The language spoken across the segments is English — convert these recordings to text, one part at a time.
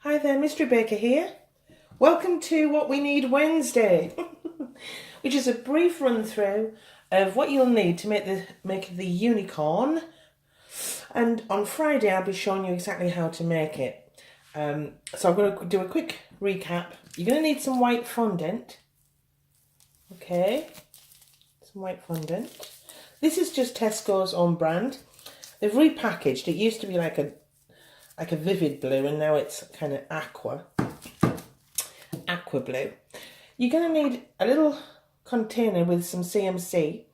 Hi there, Mystery Baker here. Welcome to What We Need Wednesday, which is a brief run through of what you'll need to make the unicorn. And on Friday, I'll be showing you exactly how to make it. So I'm going to do a quick recap. You're going to need some white fondant. Okay, some white fondant. This is just Tesco's own brand. They've repackaged. It used to be like a vivid blue, and now it's kind of aqua blue. You're going to need a little container with some CMC.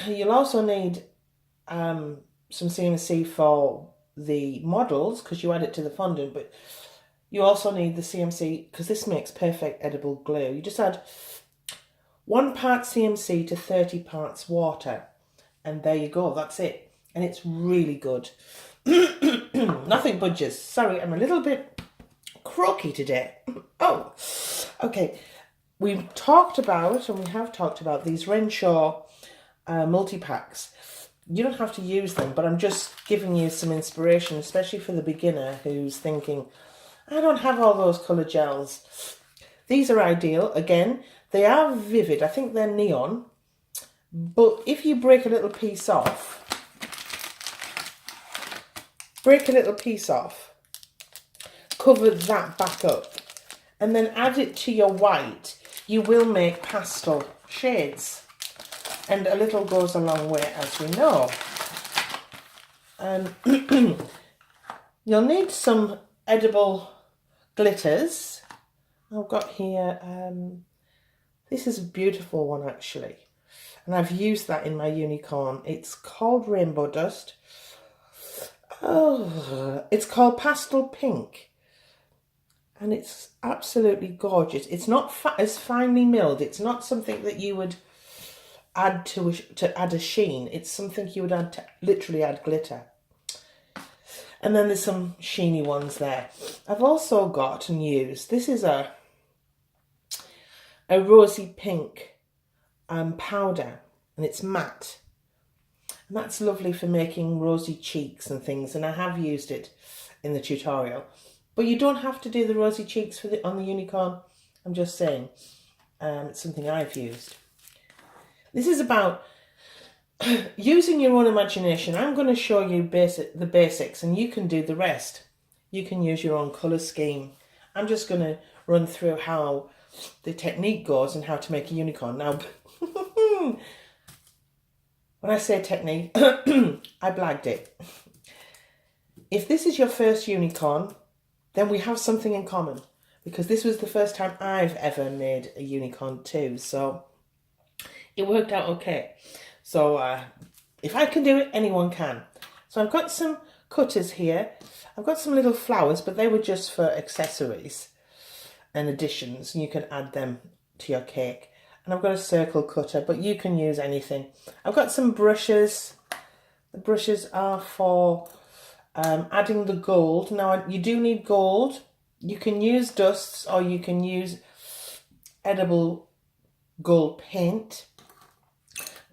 You'll also need some CMC for the models because you add it to the fondant, but you also need the CMC because this makes perfect edible glue. You just add 1 part CMC to 30 parts water, and there you go, that's it. And it's really good. Nothing budges. Sorry, I'm a little bit croaky today. Oh, okay. We have talked about these Renshaw multi-packs. You don't have to use them, but I'm just giving you some inspiration, especially for the beginner who's thinking, I don't have all those colour gels. These are ideal. Again, they are vivid. I think they're neon. But if you break a little piece off, cover that back up, and then add it to your white, you will make pastel shades. And a little goes a long way, as we know. You'll need some edible glitters. I've got here, this is a beautiful one actually. And I've used that in my unicorn. It's called Rainbow Dust. Oh, it's called Pastel Pink. And it's absolutely gorgeous. It's not as finely milled. It's not something that you would add to add a sheen. It's something you would add to literally add glitter. And then there's some sheeny ones there. I've also got and used, this is a rosy pink powder, and it's matte. And that's lovely for making rosy cheeks and things, and I have used it in the tutorial. But you don't have to do the rosy cheeks on the unicorn. I'm just saying, it's something I've used. This is about using your own imagination. I'm going to show you the basics, and you can do the rest. You can use your own colour scheme. I'm just going to run through how the technique goes and how to make a unicorn. Now, when I say technique, I blagged it. If this is your first unicorn, then we have something in common, because this was the first time I've ever made a unicorn too, so it worked out okay. So if I can do it, anyone can. So I've got some cutters here. I've got some little flowers, but they were just for accessories and additions, and you can add them to your cake. And I've got a circle cutter, but you can use anything. I've got some brushes. The brushes are for adding the gold. Now, you do need gold. You can use dusts, or you can use edible gold paint.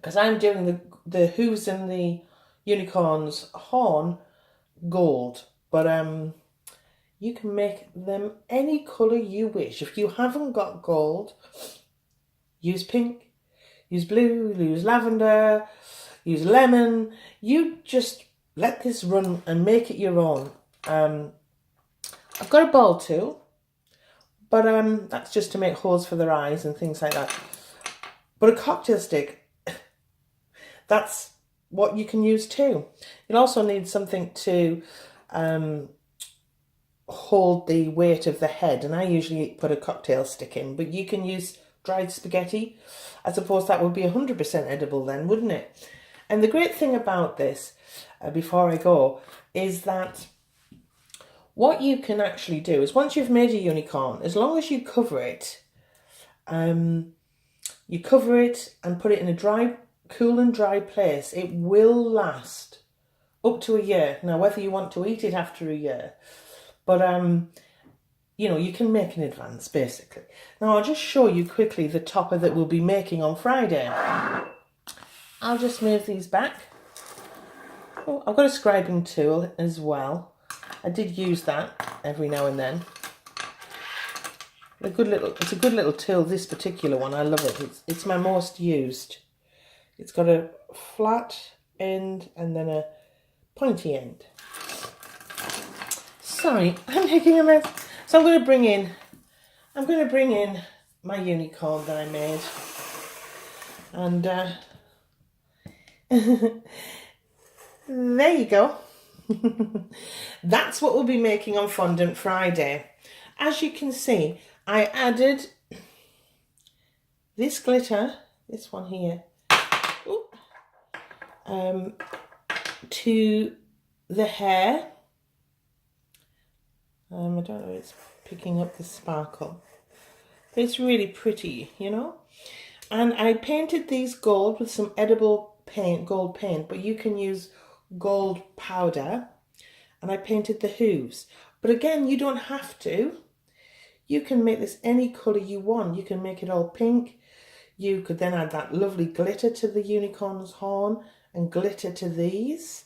Because I'm doing the hooves and the unicorn's horn gold. But you can make them any colour you wish. If you haven't got gold, use pink, use blue, use lavender, use lemon. You just let this run and make it your own. I've got a ball tool, but that's just to make holes for their eyes and things like that. But a cocktail stick, that's what you can use too. You'll also need something to hold the weight of the head, and I usually put a cocktail stick in, but you can use dried spaghetti. I suppose that would be 100% edible then, wouldn't it? And the great thing about this, before I go, is that what you can actually do is, once you've made a unicorn, as long as you cover it and put it in a cool and dry place, it will last up to a year. Now, whether you want to eat it after a year, but you know, you can make in advance, basically. Now, I'll just show you quickly the topper that we'll be making on Friday. I'll just move these back. Oh, I've got a scribing tool as well. I did use that every now and then. It's a good little tool, this particular one. I love it. It's my most used. It's got a flat end and then a pointy end. Sorry, I'm making a mess. So I'm going to bring in my unicorn that I made. And there you go. That's what we'll be making on Fondant Friday. As you can see, I added this glitter, this one here, to the hair. I don't know if it's picking up the sparkle, but it's really pretty, you know. And I painted these gold with some edible paint, gold paint, but you can use gold powder. And I painted the hooves. But again, you don't have to. You can make this any colour you want. You can make it all pink. You could then add that lovely glitter to the unicorn's horn and glitter to these.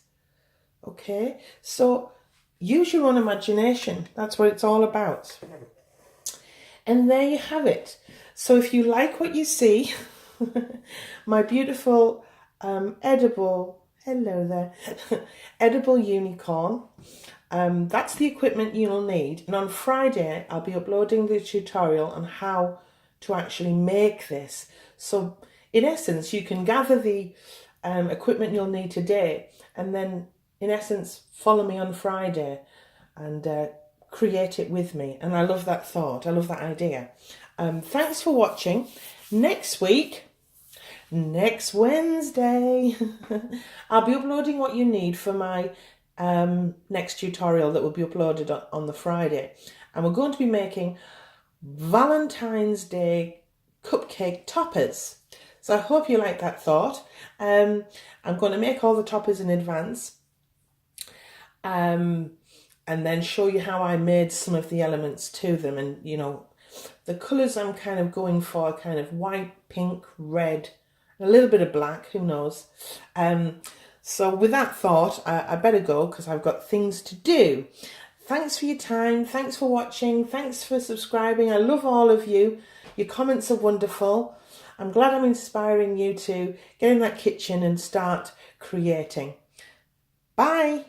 Okay, so use your own imagination. That's what it's all about. And there you have it. So if you like what you see, my beautiful edible, hello there, edible unicorn, that's the equipment you'll need. And on Friday, I'll be uploading the tutorial on how to actually make this. So in essence, you can gather the equipment you'll need today and then in essence, follow me on Friday and create it with me. And I love that thought. I love that idea. Thanks for watching. Next week, next Wednesday, I'll be uploading what you need for my next tutorial that will be uploaded on the Friday. And we're going to be making Valentine's Day cupcake toppers. So I hope you like that thought. I'm going to make all the toppers in advance. And then show you how I made some of the elements to them. And, you know, the colours I'm kind of going for are kind of white, pink, red, a little bit of black, who knows. So with that thought, I better go because I've got things to do. Thanks for your time. Thanks for watching. Thanks for subscribing. I love all of you. Your comments are wonderful. I'm glad I'm inspiring you to get in that kitchen and start creating. Bye.